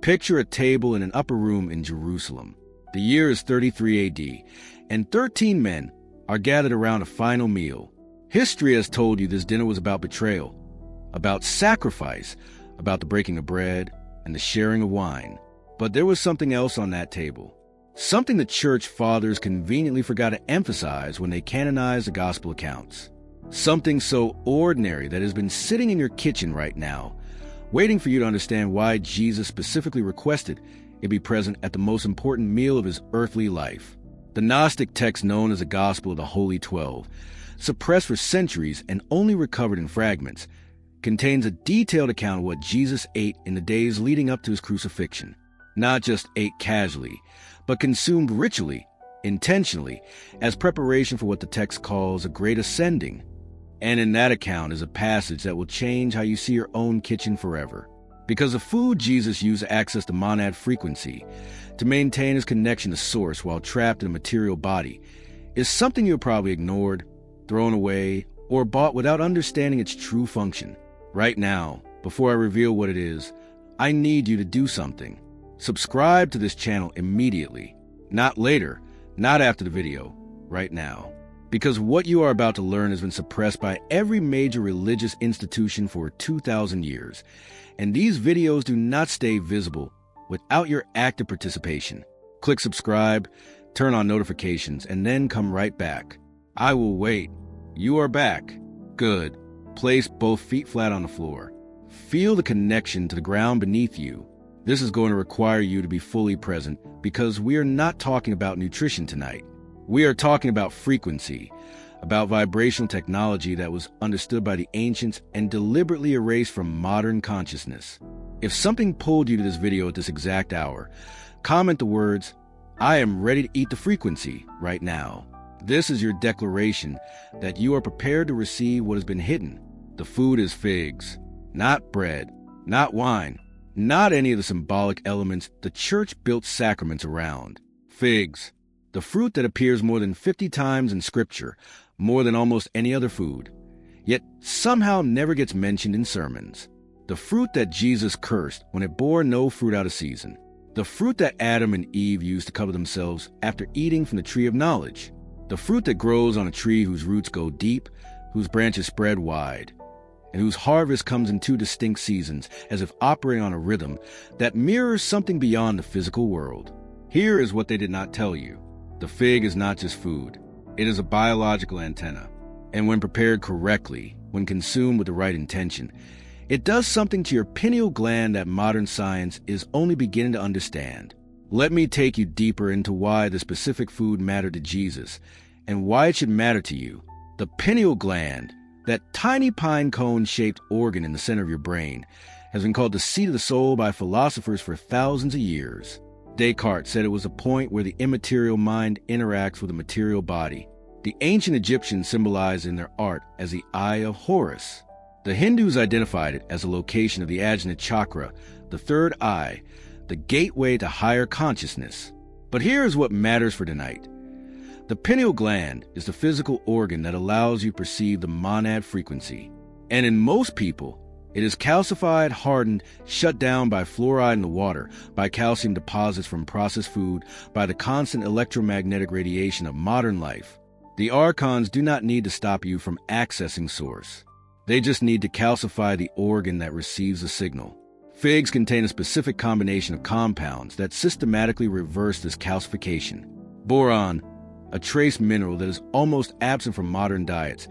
Picture a table in an upper room in Jerusalem. The year is 33 AD, and 13 men are gathered around a final meal. History has told you this dinner was about betrayal, about sacrifice, about the breaking of bread and the sharing of wine. But there was something else on that table, something the church fathers conveniently forgot to emphasize when they canonized the gospel accounts. Something so ordinary that has been sitting in your kitchen right now, waiting for you to understand why Jesus specifically requested it be present at the most important meal of his earthly life. The Gnostic text known as the Gospel of the Holy 12, suppressed for centuries and only recovered in fragments, contains a detailed account of what Jesus ate in the days leading up to his crucifixion. Not just ate casually, but consumed ritually, intentionally, as preparation for what the text calls a great ascending. And in that account is a passage that will change how you see your own kitchen forever. Because the food Jesus used to access the monad frequency, to maintain his connection to source while trapped in a material body, is something you have probably ignored, thrown away, or bought without understanding its true function. Right now, before I reveal what it is, I need you to do something. Subscribe to this channel immediately. Not later, not after the video, right now. Because what you are about to learn has been suppressed by every major religious institution for 2,000 years, and these videos do not stay visible without your active participation. Click subscribe, turn on notifications, and then come right back. I will wait. You are back. Good. Place both feet flat on the floor. Feel the connection to the ground beneath you. This is going to require you to be fully present because we are not talking about nutrition tonight. We are talking about frequency, about vibrational technology that was understood by the ancients and deliberately erased from modern consciousness. If something pulled you to this video at this exact hour, comment the words, "I am ready to eat the frequency" right now. This is your declaration that you are prepared to receive what has been hidden. The food is figs, not bread, not wine, not any of the symbolic elements the church built sacraments around. Figs. The fruit that appears more than 50 times in Scripture, more than almost any other food, yet somehow never gets mentioned in sermons. The fruit that Jesus cursed when it bore no fruit out of season. The fruit that Adam and Eve used to cover themselves after eating from the tree of knowledge. The fruit that grows on a tree whose roots go deep, whose branches spread wide, and whose harvest comes in 2 distinct seasons, as if operating on a rhythm that mirrors something beyond the physical world. Here is what they did not tell you. The fig is not just food. It is a biological antenna. And when prepared correctly, when consumed with the right intention, it does something to your pineal gland that modern science is only beginning to understand. Let me take you deeper into why the specific food mattered to Jesus and why it should matter to you. The pineal gland, that tiny pine cone-shaped organ in the center of your brain, has been called the seat of the soul by philosophers for thousands of years. Descartes said it was a point where the immaterial mind interacts with the material body. The ancient Egyptians symbolized in their art as the Eye of Horus. The Hindus identified it as a location of the Ajna chakra, the third eye, the gateway to higher consciousness. But here is what matters for tonight. The pineal gland is the physical organ that allows you to perceive the monad frequency. And in most people, it is calcified, hardened, shut down by fluoride in the water, by calcium deposits from processed food, by the constant electromagnetic radiation of modern life. The archons do not need to stop you from accessing source. They just need to calcify the organ that receives the signal. Figs contain a specific combination of compounds that systematically reverse this calcification. Boron, a trace mineral that is almost absent from modern diets,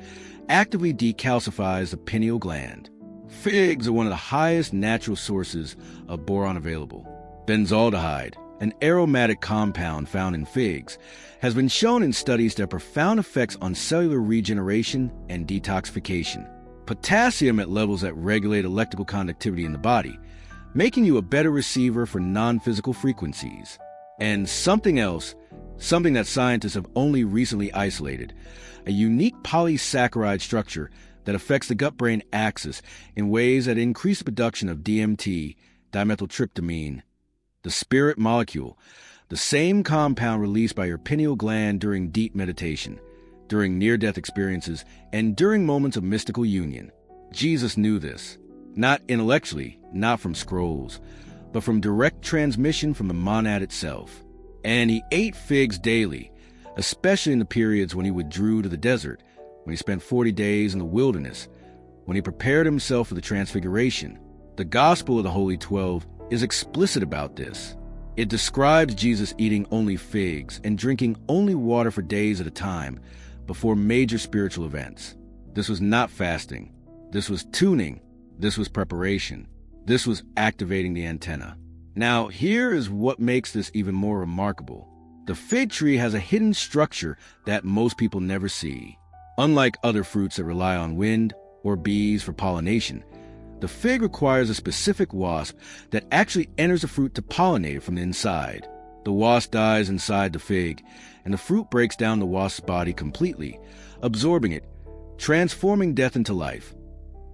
actively decalcifies the pineal gland. Figs are one of the highest natural sources of boron available. Benzaldehyde, an aromatic compound found in figs, has been shown in studies to have profound effects on cellular regeneration and detoxification. Potassium at levels that regulate electrical conductivity in the body, making you a better receiver for non-physical frequencies. And something else, something that scientists have only recently isolated, a unique polysaccharide structure that affects the gut-brain axis in ways that increase the production of DMT, dimethyltryptamine, the spirit molecule, the same compound released by your pineal gland during deep meditation, during near-death experiences, and during moments of mystical union. Jesus knew this, not intellectually, not from scrolls, but from direct transmission from the monad itself. And he ate figs daily, especially in the periods when he withdrew to the desert, when he spent 40 days in the wilderness, when he prepared himself for the transfiguration. The Gospel of the Holy 12 is explicit about this. It describes Jesus eating only figs and drinking only water for days at a time before major spiritual events. This was not fasting. This was tuning. This was preparation. This was activating the antenna. Now, here is what makes this even more remarkable. The fig tree has a hidden structure that most people never see. Unlike other fruits that rely on wind or bees for pollination, the fig requires a specific wasp that actually enters the fruit to pollinate it from the inside. The wasp dies inside the fig, and the fruit breaks down the wasp's body completely, absorbing it, transforming death into life,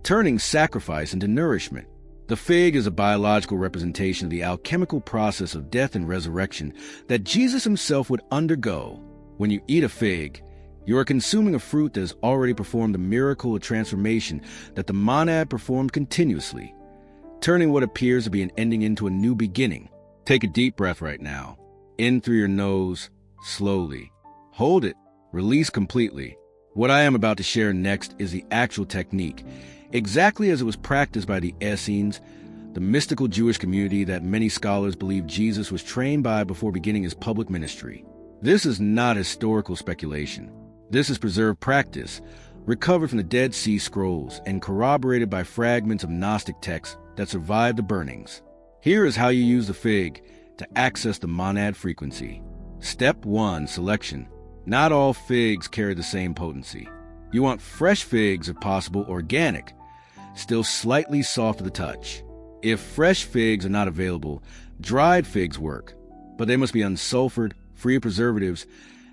turning sacrifice into nourishment. The fig is a biological representation of the alchemical process of death and resurrection that Jesus himself would undergo. When you eat a fig, you are consuming a fruit that has already performed the miracle of transformation that the monad performed continuously, turning what appears to be an ending into a new beginning. Take a deep breath right now. In through your nose, slowly. Hold it. Release completely. What I am about to share next is the actual technique, exactly as it was practiced by the Essenes, the mystical Jewish community that many scholars believe Jesus was trained by before beginning his public ministry. This is not historical speculation. This is preserved practice, recovered from the Dead Sea Scrolls and corroborated by fragments of Gnostic texts that survived the burnings. Here is how you use the fig to access the monad frequency. Step 1. Selection. Not all figs carry the same potency. You want fresh figs, if possible organic, still slightly soft to the touch. If fresh figs are not available, dried figs work, but they must be unsulfured, free of preservatives,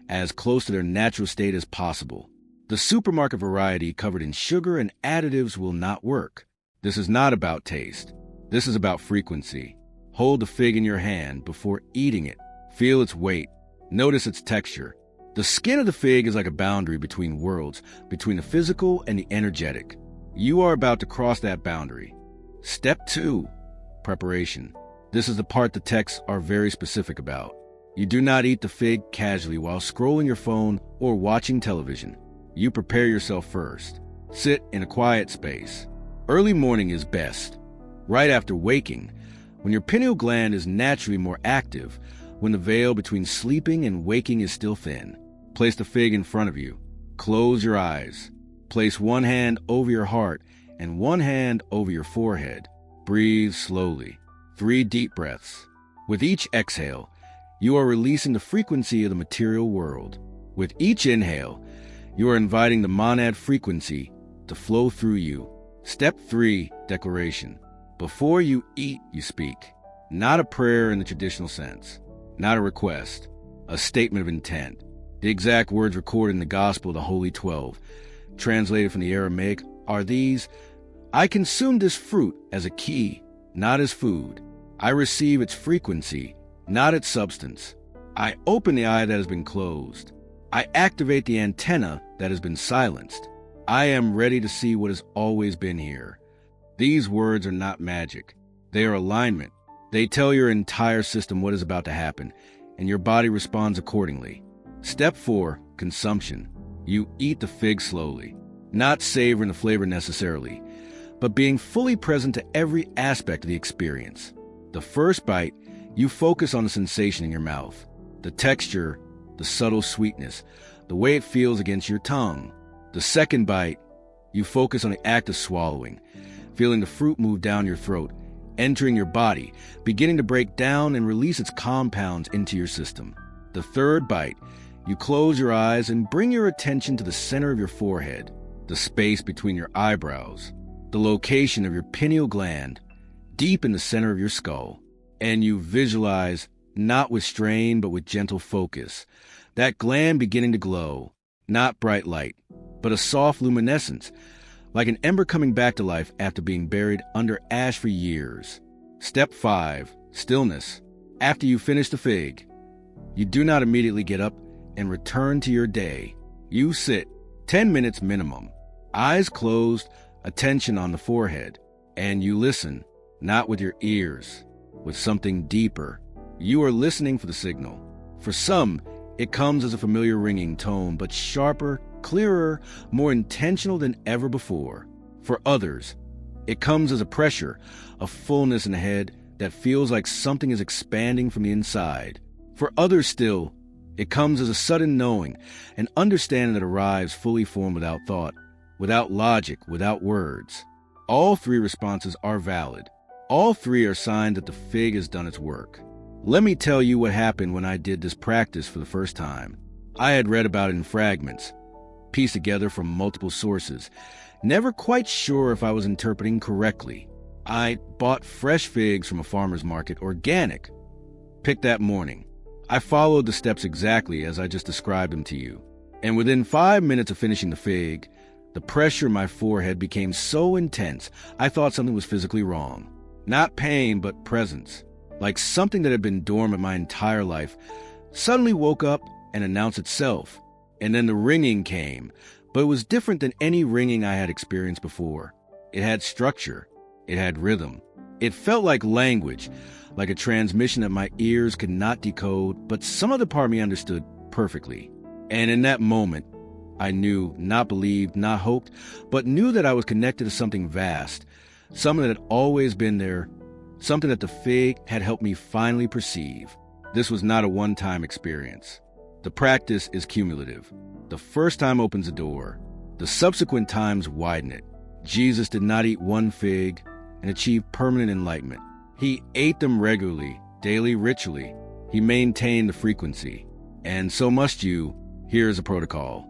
as close to their natural state as possible. The supermarket variety covered in sugar and additives will not work. This is not about taste. This is about frequency. Hold the fig in your hand before eating it. Feel its weight. Notice its texture. The skin of the fig is like a boundary between worlds, between the physical and the energetic. You are about to cross that boundary. Step 2. Preparation. This is the part the texts are very specific about. You do not eat the fig casually while scrolling your phone or watching television. You prepare yourself first. Sit in a quiet space. Early morning is best. Right after waking, when your pineal gland is naturally more active, when the veil between sleeping and waking is still thin. Place the fig in front of you. Close your eyes. Place one hand over your heart and one hand over your forehead. Breathe slowly. 3 deep breaths. With each exhale, you are releasing the frequency of the material world. With each inhale, you are inviting the monad frequency to flow through you. Step 3. Declaration. Before you eat, you speak. Not a prayer in the traditional sense. Not a request. A statement of intent. The exact words recorded in the Gospel of the Holy 12, translated from the Aramaic, are these: I consume this fruit as a key, not as food. I receive its frequency, not its substance. I open the eye that has been closed. I activate the antenna that has been silenced. I am ready to see what has always been here. These words are not magic. They are alignment. They tell your entire system what is about to happen, and your body responds accordingly. Step 4. Consumption. You eat the fig slowly, not savoring the flavor necessarily, but being fully present to every aspect of the experience. The first bite, you focus on the sensation in your mouth, the texture, the subtle sweetness, the way it feels against your tongue. The second bite, you focus on the act of swallowing, feeling the fruit move down your throat, entering your body, beginning to break down and release its compounds into your system. The third bite, you close your eyes and bring your attention to the center of your forehead, the space between your eyebrows, the location of your pineal gland, deep in the center of your skull. And you visualize, not with strain but with gentle focus, that gland beginning to glow, not bright light, but a soft luminescence, like an ember coming back to life after being buried under ash for years. Step 5. Stillness. After you finish the fig, you do not immediately get up and return to your day. You sit 10 minutes minimum, eyes closed, attention on the forehead, and you listen, not with your ears, with something deeper. You are listening for the signal. For some, it comes as a familiar ringing tone, but sharper, clearer, more intentional than ever before. For others, it comes as a pressure, a fullness in the head that feels like something is expanding from the inside. For others still, it comes as a sudden knowing, an understanding that arrives fully formed without thought, without logic, without words. All three responses are valid. All three are signs that the fig has done its work. Let me tell you what happened when I did this practice for the first time. I had read about it in fragments, pieced together from multiple sources, never quite sure if I was interpreting correctly. I bought fresh figs from a farmer's market, organic, picked that morning. I followed the steps exactly as I just described them to you. And within 5 minutes of finishing the fig, the pressure in my forehead became so intense, I thought something was physically wrong. Not pain, but presence. Like something that had been dormant my entire life, suddenly woke up and announced itself. And then the ringing came, but it was different than any ringing I had experienced before. It had structure. It had rhythm. It felt like language, like a transmission that my ears could not decode, but some other part of me understood perfectly. And in that moment, I knew, not believed, not hoped, but knew that I was connected to something vast, something that had always been there, something that the fig had helped me finally perceive. This was not a one-time experience. The practice is cumulative. The first time opens a door. The subsequent times widen it. Jesus did not eat one fig and achieve permanent enlightenment. He ate them regularly, daily, ritually. He maintained the frequency. And so must you. Here is a protocol.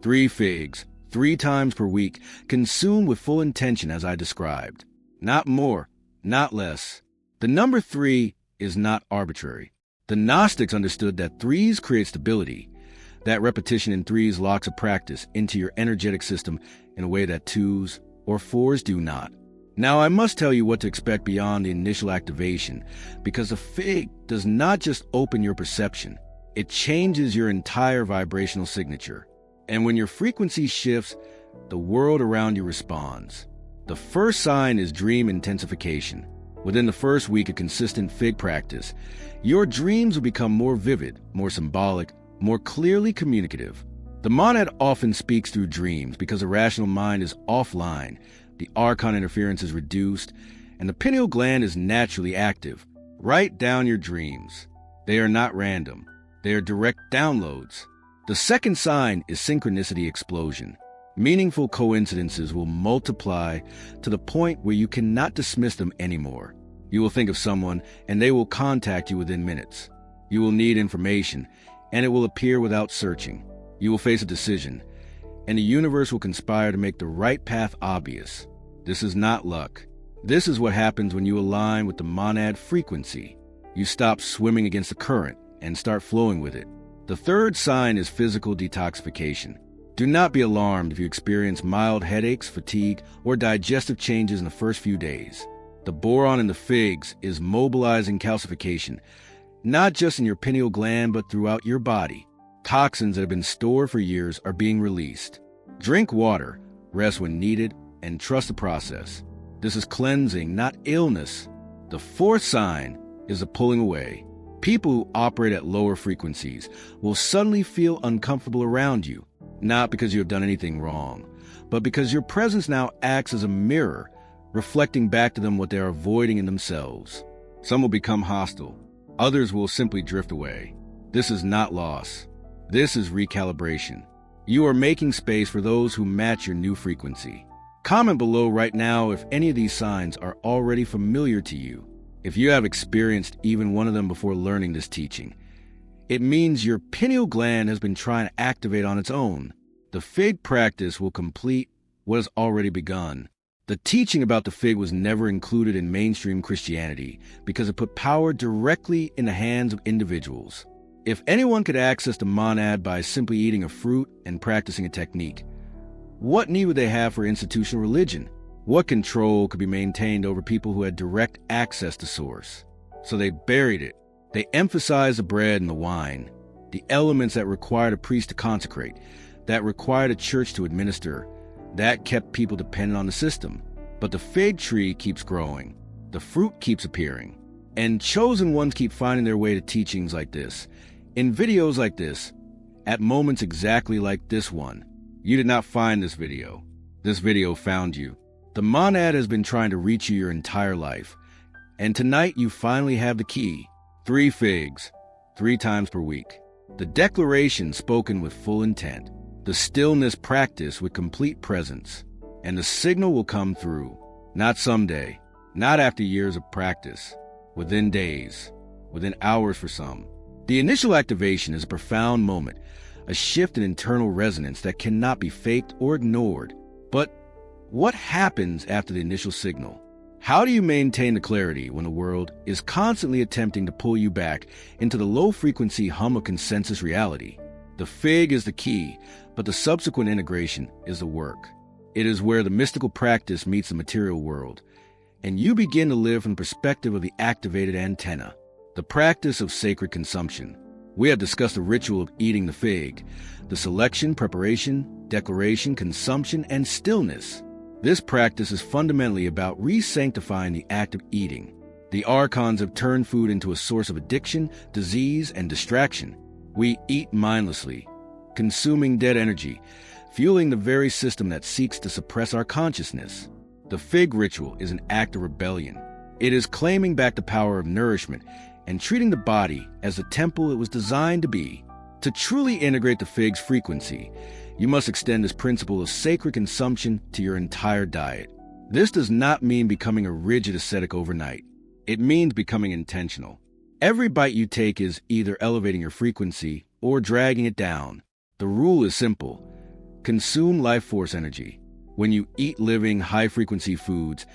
3 figs, 3 times per week, consumed with full intention as I described. Not more. Not less. The number 3 is not arbitrary. The Gnostics understood that 3s create stability. That repetition in 3s locks a practice into your energetic system in a way that 2s or 4s do not. Now, I must tell you what to expect beyond the initial activation, because the fig does not just open your perception. It changes your entire vibrational signature. And when your frequency shifts, the world around you responds. The first sign is dream intensification. Within the first week of consistent fig practice, your dreams will become more vivid, more symbolic, more clearly communicative. The monad often speaks through dreams because the rational mind is offline, the archon interference is reduced, and the pineal gland is naturally active. Write down your dreams. They are not random. They are direct downloads. The second sign is synchronicity explosion. Meaningful coincidences will multiply to the point where you cannot dismiss them anymore. You will think of someone, and they will contact you within minutes. You will need information, and it will appear without searching. You will face a decision, and the universe will conspire to make the right path obvious. This is not luck. This is what happens when you align with the monad frequency. You stop swimming against the current and start flowing with it. The third sign is physical detoxification. Do not be alarmed if you experience mild headaches, fatigue, or digestive changes in the first few days. The boron in the figs is mobilizing calcification, not just in your pineal gland, but throughout your body. Toxins that have been stored for years are being released. Drink water, rest when needed, and trust the process. This is cleansing, not illness. The fourth sign is the pulling away. People who operate at lower frequencies will suddenly feel uncomfortable around you. Not because you have done anything wrong, but because your presence now acts as a mirror, reflecting back to them what they are avoiding in themselves. Some will become hostile. Others will simply drift away. This is not loss. This is recalibration. You are making space for those who match your new frequency. Comment below right now if any of these signs are already familiar to you. If you have experienced even one of them before learning this teaching, it means your pineal gland has been trying to activate on its own. The fig practice will complete what has already begun. The teaching about the fig was never included in mainstream Christianity because it put power directly in the hands of individuals. If anyone could access the monad by simply eating a fruit and practicing a technique, what need would they have for institutional religion? What control could be maintained over people who had direct access to source? So they buried it. They emphasized the bread and the wine, the elements that required a priest to consecrate, that required a church to administer. That kept people dependent on the system. But the fig tree keeps growing. The fruit keeps appearing. And chosen ones keep finding their way to teachings like this, in videos like this, at moments exactly like this one. You did not find this video. This video found you. The monad has been trying to reach you your entire life. And tonight you finally have the key. 3 figs, 3 times per week. The declaration spoken with full intent. The stillness practice with complete presence. And the signal will come through. Not someday, not after years of practice. Within days, within hours for some. The initial activation is a profound moment, a shift in internal resonance that cannot be faked or ignored. But what happens after the initial signal? How do you maintain the clarity when the world is constantly attempting to pull you back into the low-frequency hum of consensus reality? The fig is the key, but the subsequent integration is the work. It is where the mystical practice meets the material world, and you begin to live from the perspective of the activated antenna, the practice of sacred consumption. We have discussed the ritual of eating the fig, the selection, preparation, declaration, consumption, and stillness. This practice is fundamentally about re-sanctifying the act of eating. The archons have turned food into a source of addiction, disease, and distraction. We eat mindlessly, consuming dead energy, fueling the very system that seeks to suppress our consciousness. The fig ritual is an act of rebellion. It is claiming back the power of nourishment and treating the body as the temple it was designed to be. To truly integrate the fig's frequency, you must extend this principle of sacred consumption to your entire diet. This does not mean becoming a rigid ascetic overnight. It means becoming intentional. Every bite you take is either elevating your frequency or dragging it down. The rule is simple. Consume life force energy. When you eat living, high-frequency foods,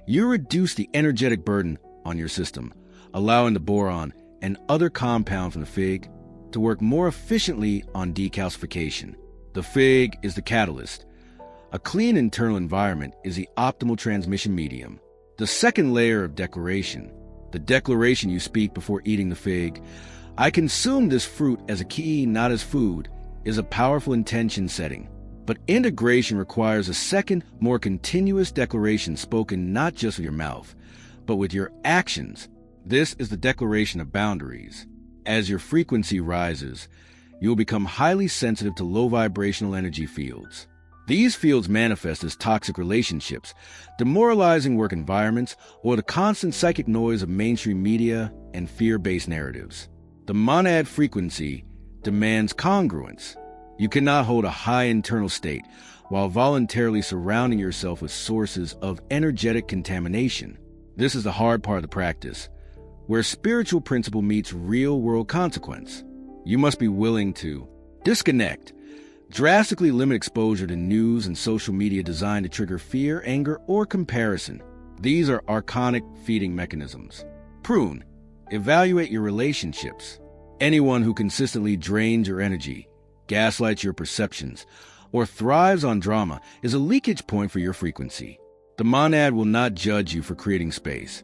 you reduce the energetic burden on your system, allowing the boron and other compounds from the fig to work more efficiently on decalcification. The fig is the catalyst. A clean internal environment is the optimal transmission medium. The second layer of declaration, the declaration you speak before eating the fig, I consume this fruit as a key, not as food, is a powerful intention setting. But integration requires a second, more continuous declaration spoken not just with your mouth, but with your actions. This is the declaration of boundaries. As your frequency rises, you will become highly sensitive to low vibrational energy fields. These fields manifest as toxic relationships, demoralizing work environments, or the constant psychic noise of mainstream media and fear-based narratives. The monad frequency demands congruence. You cannot hold a high internal state while voluntarily surrounding yourself with sources of energetic contamination. This is the hard part of the practice, where spiritual principle meets real-world consequence. You must be willing to disconnect, drastically limit exposure to news and social media designed to trigger fear, anger, or comparison. These are archonic feeding mechanisms. Prune, evaluate your relationships. Anyone who consistently drains your energy, gaslights your perceptions, or thrives on drama is a leakage point for your frequency. The monad will not judge you for creating space.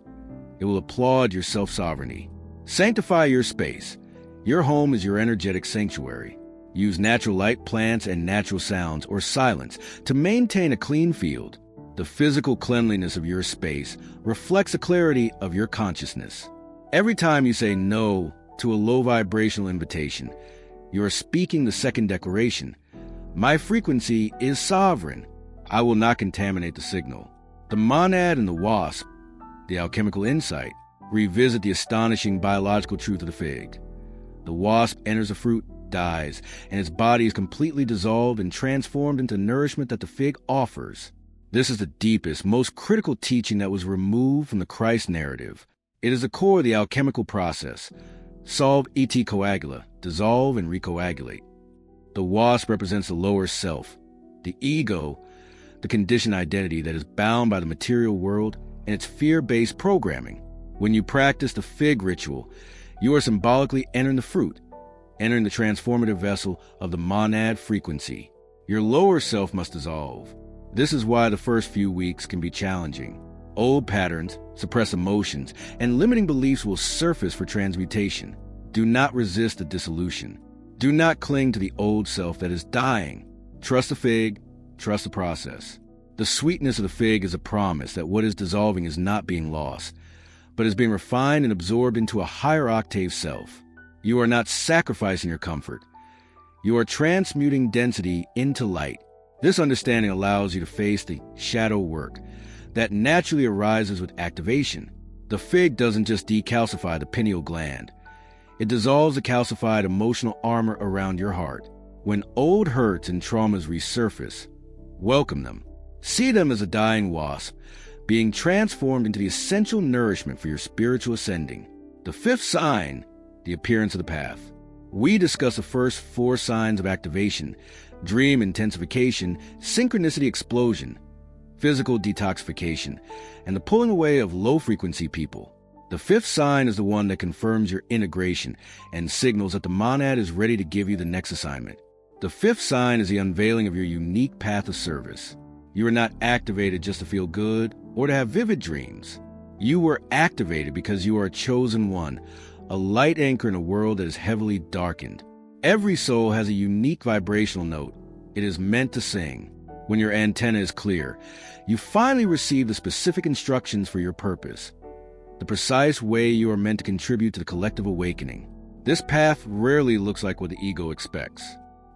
It will applaud your self-sovereignty. Sanctify your space. Your home is your energetic sanctuary. Use natural light, plants, and natural sounds or silence to maintain a clean field. The physical cleanliness of your space reflects the clarity of your consciousness. Every time you say no to a low vibrational invitation, you are speaking the second declaration. My frequency is sovereign. I will not contaminate the signal. The monad and the wasp, the alchemical insight, revisit the astonishing biological truth of the fig. The wasp enters the fruit, dies, and its body is completely dissolved and transformed into nourishment that the fig offers. This is the deepest, most critical teaching that was removed from the Christ narrative. It is the core of the alchemical process. Solve et coagula, dissolve and recoagulate. The wasp represents the lower self, the ego, the conditioned identity that is bound by the material world and its fear-based programming. When you practice the fig ritual, you are symbolically entering the fruit, entering the transformative vessel of the monad frequency. Your lower self must dissolve. This is why the first few weeks can be challenging. Old patterns, suppressed emotions, and limiting beliefs will surface for transmutation. Do not resist the dissolution. Do not cling to the old self that is dying. Trust the fig, trust the process. The sweetness of the fig is a promise that what is dissolving is not being lost, but is being refined and absorbed into a higher octave self. You are not sacrificing your comfort. You are transmuting density into light. This understanding allows you to face the shadow work that naturally arises with activation. The fig doesn't just decalcify the pineal gland. It dissolves the calcified emotional armor around your heart. When old hurts and traumas resurface, welcome them. See them as a dying wasp, being transformed into the essential nourishment for your spiritual ascending. The fifth sign, the appearance of the path. We discuss the first 4 signs of activation: dream intensification, synchronicity explosion, physical detoxification, and the pulling away of low-frequency people. The fifth sign is the one that confirms your integration and signals that the monad is ready to give you the next assignment. The fifth sign is the unveiling of your unique path of service. You are not activated just to feel good or to have vivid dreams. You were activated because you are a chosen one, a light anchor in a world that is heavily darkened. Every soul has a unique vibrational note it is meant to sing. When your antenna is clear, you finally receive the specific instructions for your purpose, the precise way you are meant to contribute to the collective awakening. This path rarely looks like what the ego expects.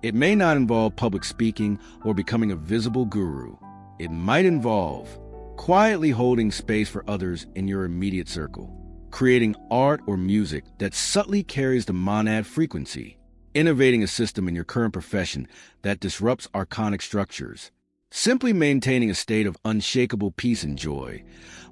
It may not involve public speaking or becoming a visible guru. It might involve quietly holding space for others in your immediate circle, creating art or music that subtly carries the monad frequency, innovating a system in your current profession that disrupts archonic structures, simply maintaining a state of unshakable peace and joy,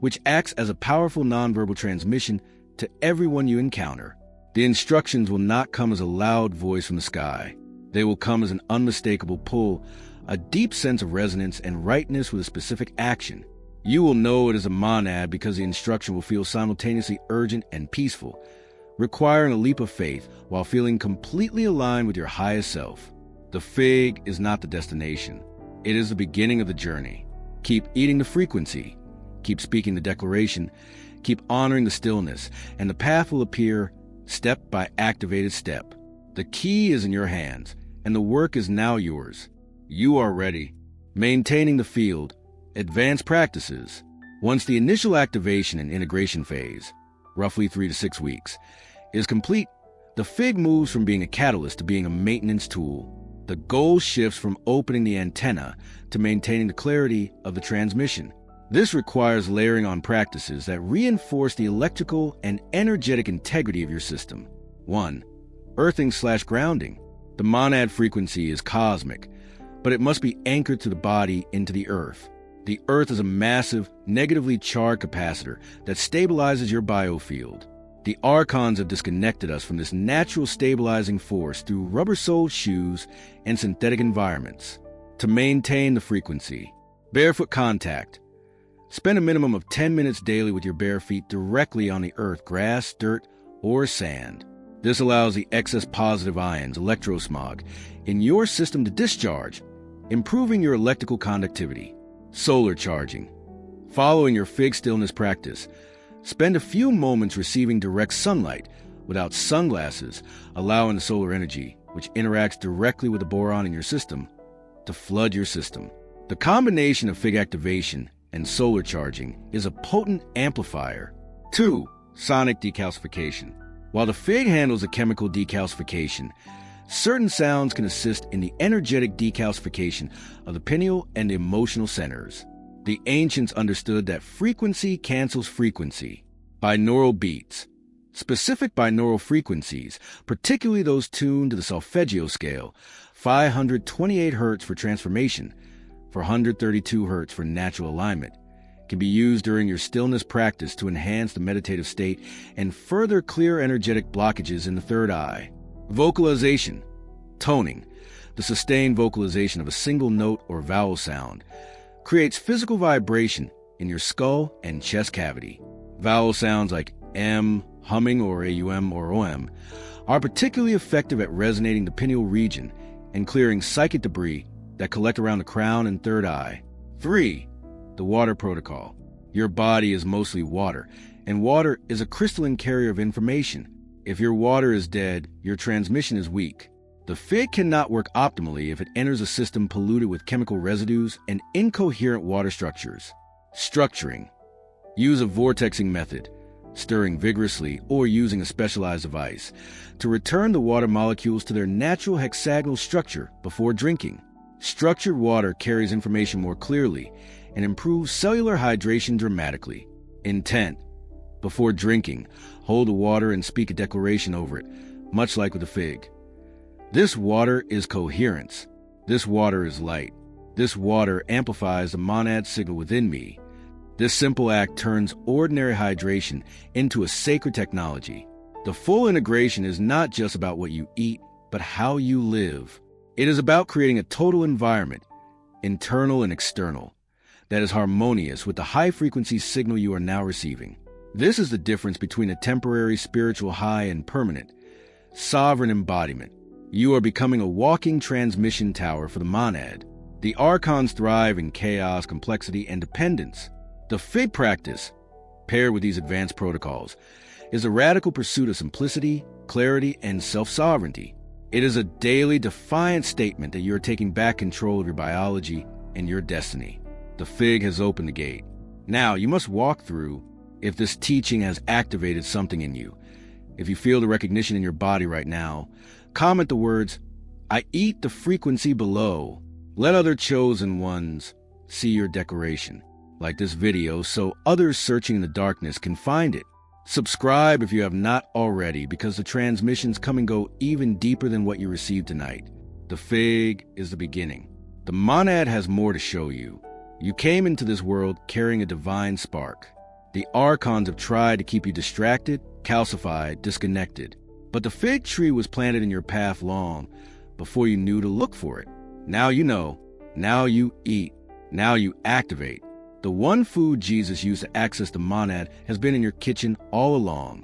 which acts as a powerful nonverbal transmission to everyone you encounter. The instructions will not come as a loud voice from the sky. They will come as an unmistakable pull, a deep sense of resonance and rightness with a specific action. You will know it is a monad because the instruction will feel simultaneously urgent and peaceful, requiring a leap of faith while feeling completely aligned with your highest self. The fig is not the destination. It is the beginning of the journey. Keep eating the frequency. Keep speaking the declaration. Keep honoring the stillness, and the path will appear step by activated step. The key is in your hands, and the work is now yours. You are ready. Maintaining the field. Advanced practices. Once the initial activation and integration phase, roughly 3 to 6 weeks, is complete, the fig moves from being a catalyst to being a maintenance tool. The goal shifts from opening the antenna to maintaining the clarity of the transmission. This requires layering on practices that reinforce the electrical and energetic integrity of your system. 1. Earthing/grounding. The monad frequency is cosmic, but it must be anchored to the body into the earth. The earth is a massive, negatively charged capacitor that stabilizes your biofield. The archons have disconnected us from this natural stabilizing force through rubber-soled shoes and synthetic environments. To maintain the frequency, barefoot contact. Spend a minimum of 10 minutes daily with your bare feet directly on the earth, grass, dirt, or sand. This allows the excess positive ions, electrosmog, in your system to discharge, improving your electrical conductivity. Solar charging. Following your fig stillness practice, spend a few moments receiving direct sunlight without sunglasses, allowing the solar energy, which interacts directly with the boron in your system, to flood your system. The combination of fig activation and solar charging is a potent amplifier. 2. Sonic decalcification. While the fig handles the chemical decalcification, certain sounds can assist in the energetic decalcification of the pineal and the emotional centers. The ancients understood that frequency cancels frequency. Binaural beats. Specific binaural frequencies, particularly those tuned to the solfeggio scale, 528 Hz for transformation, 432 Hz for natural alignment, can be used during your stillness practice to enhance the meditative state and further clear energetic blockages in the third eye. Vocalization. Toning. The sustained vocalization of a single note or vowel sound creates physical vibration in your skull and chest cavity. Vowel sounds like M, humming, or AUM or OM are particularly effective at resonating the pineal region and clearing psychic debris that collect around the crown and third eye. 3. The water protocol. Your body is mostly water, and water is a crystalline carrier of information. If your water is dead, your transmission is weak. The fig cannot work optimally if it enters a system polluted with chemical residues and incoherent water structures. Structuring. Use a vortexing method. stirring vigorously, or using a specialized device to return the water molecules to their natural hexagonal structure before drinking. Structured water carries information more clearly and improves cellular hydration dramatically. Intent. Before drinking, hold the water and speak a declaration over it, much like with a fig. This water is coherence. This water is light. This water amplifies the monad signal within me. This simple act turns ordinary hydration into a sacred technology. The full integration is not just about what you eat, but how you live. It is about creating a total environment, internal and external, that is harmonious with the high-frequency signal you are now receiving. This is the difference between a temporary spiritual high and permanent, sovereign embodiment. You are becoming a walking transmission tower for the monad. The archons thrive in chaos, complexity, and dependence. The fig practice, paired with these advanced protocols, is a radical pursuit of simplicity, clarity, and self-sovereignty. It is a daily defiant statement that you are taking back control of your biology and your destiny. The fig has opened the gate. Now you must walk through if this teaching has activated something in you. If you feel the recognition in your body right now, comment the words, "I eat the frequency below." Let other chosen ones see your declaration, like this video, so others searching in the darkness can find it. Subscribe if you have not already, because the transmissions come and go even deeper than what you received tonight. The fig is the beginning. The monad has more to show you. You came into this world carrying a divine spark. The archons have tried to keep you distracted, calcified, disconnected. But the fig tree was planted in your path long before you knew to look for it. Now you know. Now you eat. Now you activate. The one food Jesus used to access the monad has been in your kitchen all along.